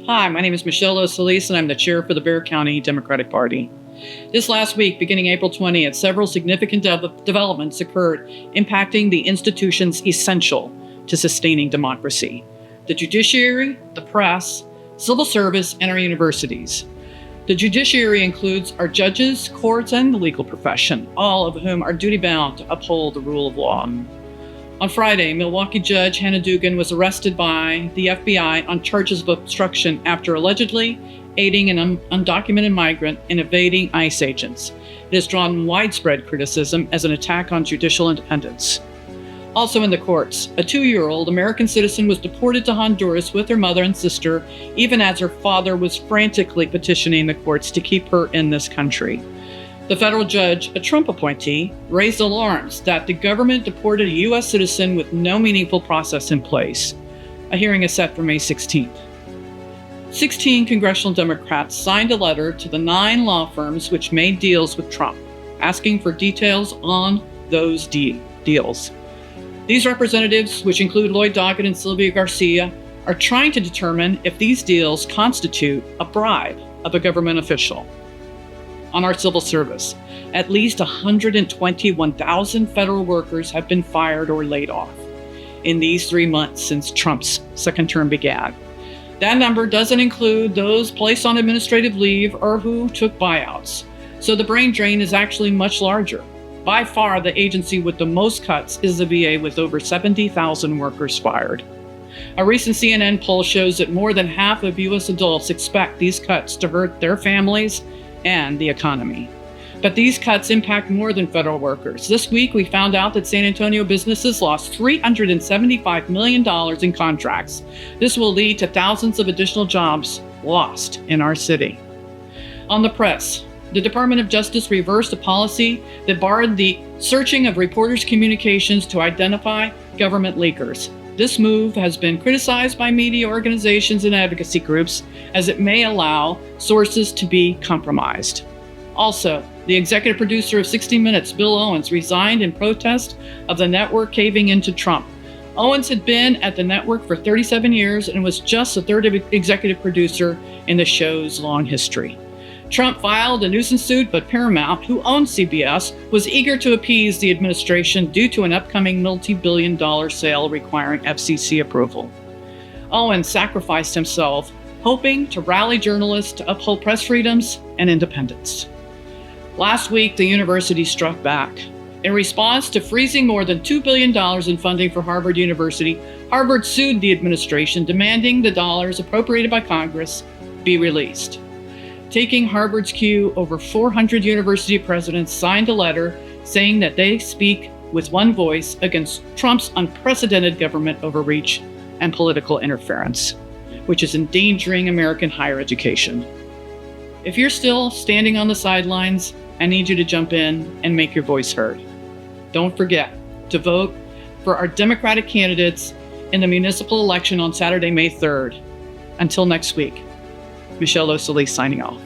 Hi, my name is Michelle Solis, and I'm the chair for the Bexar County Democratic Party. This last week, beginning April 20th, several significant developments occurred impacting the institutions essential to sustaining democracy: the judiciary, the press, civil service, and our universities. The judiciary includes our judges, courts, and the legal profession, all of whom are duty-bound to uphold the rule of law. On Friday, Milwaukee Judge Hannah Dugan was arrested by the FBI on charges of obstruction after allegedly aiding an undocumented migrant in evading ICE agents. It has drawn widespread criticism as an attack on judicial independence. Also in the courts, a 2-year-old American citizen was deported to Honduras with her mother and sister, even as her father was frantically petitioning the courts to keep her in this country. The federal judge, a Trump appointee, raised alarms that the government deported a U.S. citizen with no meaningful process in place. A hearing is set for May 16th. 16 congressional Democrats signed a letter to the 9 law firms which made deals with Trump, asking for details on those deals. These representatives, which include Lloyd Doggett and Sylvia Garcia, are trying to determine if these deals constitute a bribe of a government official. On our civil service, at least 121,000 federal workers have been fired or laid off in these 3 months since Trump's second term began. That number doesn't include those placed on administrative leave or who took buyouts. So the brain drain is actually much larger. By far, the agency with the most cuts is the VA, with over 70,000 workers fired. A recent CNN poll shows that more than half of U.S. adults expect these cuts to hurt their families and the economy. But these cuts impact more than federal workers. This week, we found out that San Antonio businesses lost $375 million in contracts. This will lead to thousands of additional jobs lost in our city. On the press, the Department of Justice reversed a policy that barred the searching of reporters' communications to identify government leakers. This move has been criticized by media organizations and advocacy groups, as it may allow sources to be compromised. Also, the executive producer of 60 Minutes, Bill Owens, resigned in protest of the network caving into Trump. Owens had been at the network for 37 years and was just the third executive producer in the show's long history. Trump filed a nuisance suit, but Paramount, who owns CBS, was eager to appease the administration due to an upcoming multi-billion-dollar sale requiring FCC approval. Owens sacrificed himself, hoping to rally journalists to uphold press freedoms and independence. Last week, the university struck back. In response to freezing more than $2 billion in funding for Harvard University, Harvard sued the administration, demanding the dollars appropriated by Congress be released. Taking Harvard's cue, over 400 university presidents signed a letter saying that they speak with one voice against Trump's unprecedented government overreach and political interference, which is endangering American higher education. If you're still standing on the sidelines, I need you to jump in and make your voice heard. Don't forget to vote for our Democratic candidates in the municipal election on Saturday, May 3rd. Until next week. Michelle Solis signing off.